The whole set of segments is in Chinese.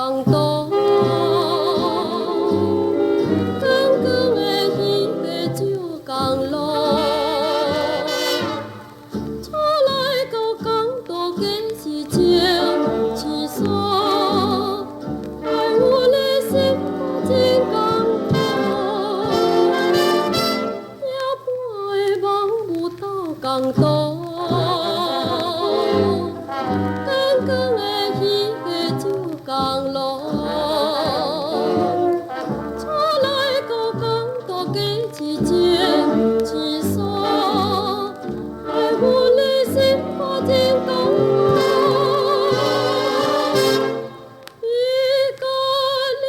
港岛，长长的彼个石港路，出来到港岛计是情是锁，爱阮的心真艰苦，夜半的梦有到港岛。 刚刚的彼个石港路，出来到港岛计是情是锁，爱阮的心真艰苦。一个你，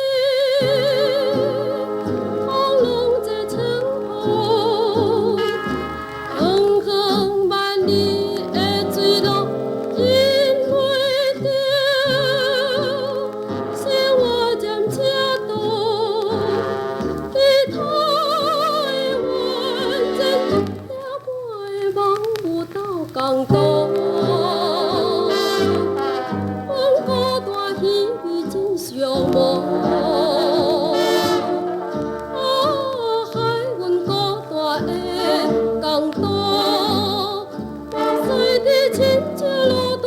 风浪在称呼，远远万里的水路。 港岛，阮孤单稀微真寂寞。害阮孤单的港岛，随着亲像落大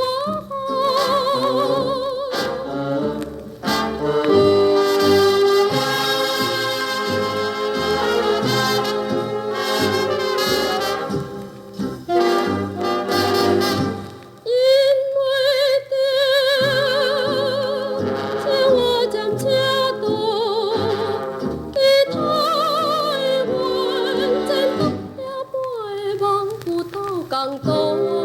港岛。